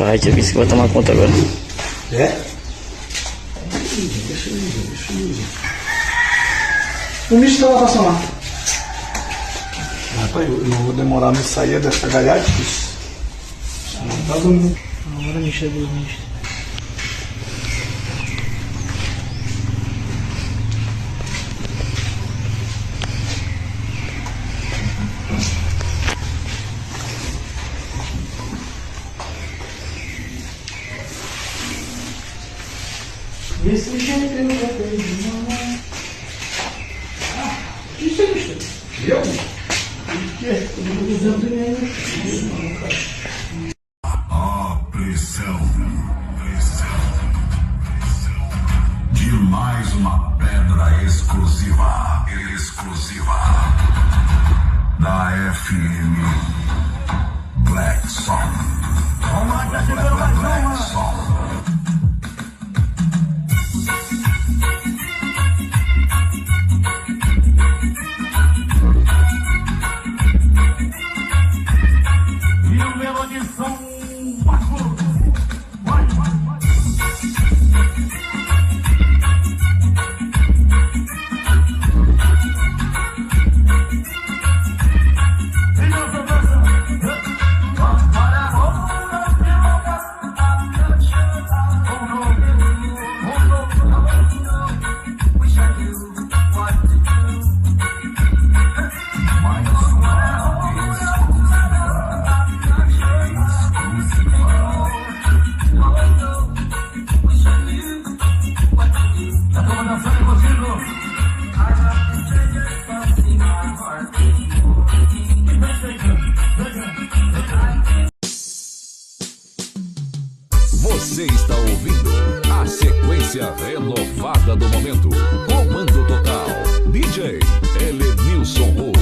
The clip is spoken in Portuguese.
Pai, tia, que vai tomar conta agora. É? Deixa eu ir. O bicho tá lá, passando lá. Rapaz, eu não vou demorar a me sair dessa galhada. Não tá dormindo. Agora me chegou, bicho. Desse jeito eu já perdi mamãe. Isso é bicho. Eu? O quê? Eu não tô usando dinheiro. Pressão. De mais uma pedra exclusiva. Da FM Black Song. Black Song. Você está ouvindo a sequência renovada do momento. Comando total. DJ Elenilson Roux.